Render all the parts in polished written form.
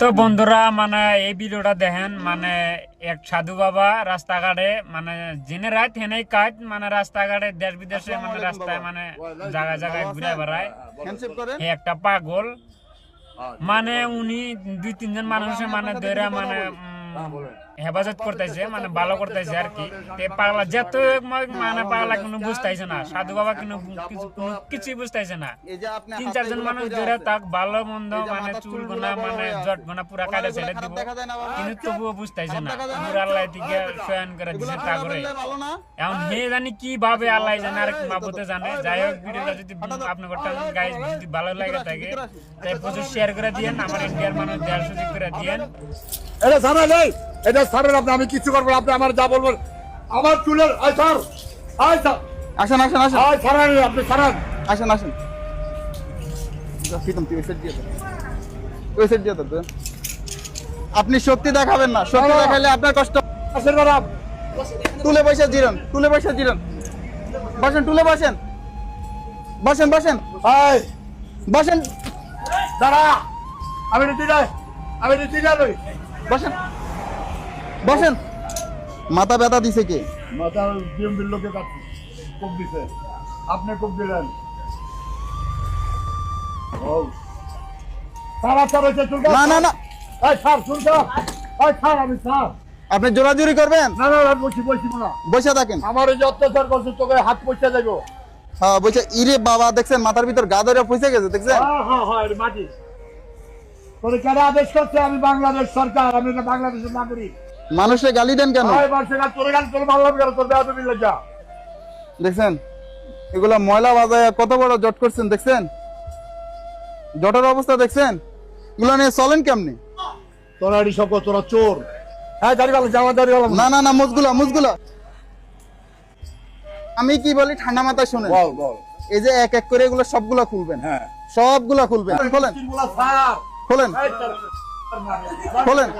তো বন্ধুরা মানে এই ভিডিওটা দেখেন মানে এক সাধু বাবা রাস্তাঘাটে মানে জেনে রাত হেনেই কাজ মানে রাস্তাঘাটে দেশ বিদেশে মানে রাস্তায় মানে জায়গায় জায়গায় ঘুরে বেড়ায়। একটা পাগল মানে উনি দুই তিনজন মানুষের মানে ধরে মানে হেফাজত করতেছে মানে ভালো করতেছে আর কি। পাগলা যত মানে পাগলা কোনো বুঝতেছে না, সাধু বাবা কোনো কিছুই বুঝতেছে না। তিন চারজন মানুষ ধরে তাক ভালো মন্দ মানে চুল গোনা মানে জট গোনা পুরা কাটে ছেড়ে দিব, কিন্তু তবুও বুঝতেছে না। আল্লাহ দিকে শয়ন করে দিছে টাগরে। এখন হে জানি কিভাবে আল্লাহ জানে আর মাবুতে জানে। যাই হোক, ভিডিওটা যদি আপনার গাইজ যদি ভালো লাগে থাকে তাই প্রচুর শেয়ার করে দিয়েন, আমার ইন্ডিয়ার মানুষ দেওয়ার সুযোগ করে দিয়েন। এটা সারা নেই, এটা সারেন আপনি, আমি কিছু করবো আপনি আমার যা বলবেন। আমার চুলের স্যার আসেন আসেন আসেন সারান, আপনি সারান। আসেন আসেন প্রীতম, তুই ওই সাইড দিয়ে দে, ওই সাইড দিয়ে দে। আপনি শক্তি দেখাবেন না, শক্তি দেখাইলে আপনার কষ্ট। আসেন ম্যাডাম, তুলে বসে জিরন, তুলে বসে জিরন, বসেন, তুলে বসেন, বসেন বসেন বসেন, দাঁড়া, আমি নীতি যাই, আমি নীতি যাই। বসেন বসেন। মাথা ব্যথা দিছে কে? মাথা বিএমপির লোকে কোপ দিছে, আপনি কোপ দিলেন। না না না, আপনি জোরাজুরি করবেন? বসে থাকেন। আমার এই যে অত্যাচার করছে তোকে হাত পয়সা দেবো। হ্যাঁ বলছে, ইরে বাবা দেখছেন মাথার ভিতর গা ধরে পয়সা গেছে, দেখছেন? মাটি তোর কেন আদেশ করছে? আমি বাংলাদেশ সরকার, আমি বাংলাদেশের নাগরিক। মানুষে গালি দেন কেন? দেখছেন এগুলা ময়লা বাজায় কত বড় জট করছেন, দেখছেন জটের অবস্থা দেখছেন? এগুলো নিয়ে চলেন কেমনি? তোরা সব তোরা চোর। হ্যাঁ দাঁড়িয়ে জামা দাঁড়িয়ে। না না না, মুজগুলা মুজগুলা। আমি কি বলি ঠান্ডা মাথায় শুনেন, এই যে এক এক করে এগুলো সবগুলা খুলবেন। হ্যাঁ সবগুলা খুলবেন। খোলেন খোলেন খোলেন,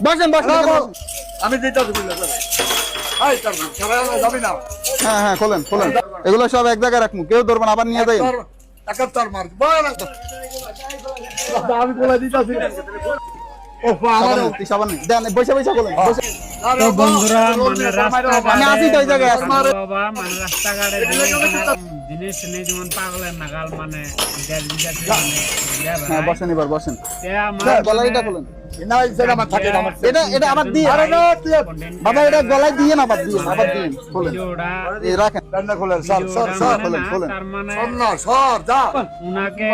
বসেন বসেন। আমি হ্যাঁ হ্যাঁ খোলেন খোলেন, এগুলো সব এক জায়গায় রাখবো, কেউ ধরবেন আবার নিয়ে যাই। আমি বলে দিতেছি। তো বন্ধুরা মানে রাস্তাঘাটে জিনিস নেই, যেমন পাগলের নাগাল মানে দেশ বিদেশে বসেন এবার বসেন। এটা এটা আবার দিয়ে বাবা, এটা গলায় দিয়ে আবার দিয়ে আবার দিয়ে রাখেন। তার মানে উনাকে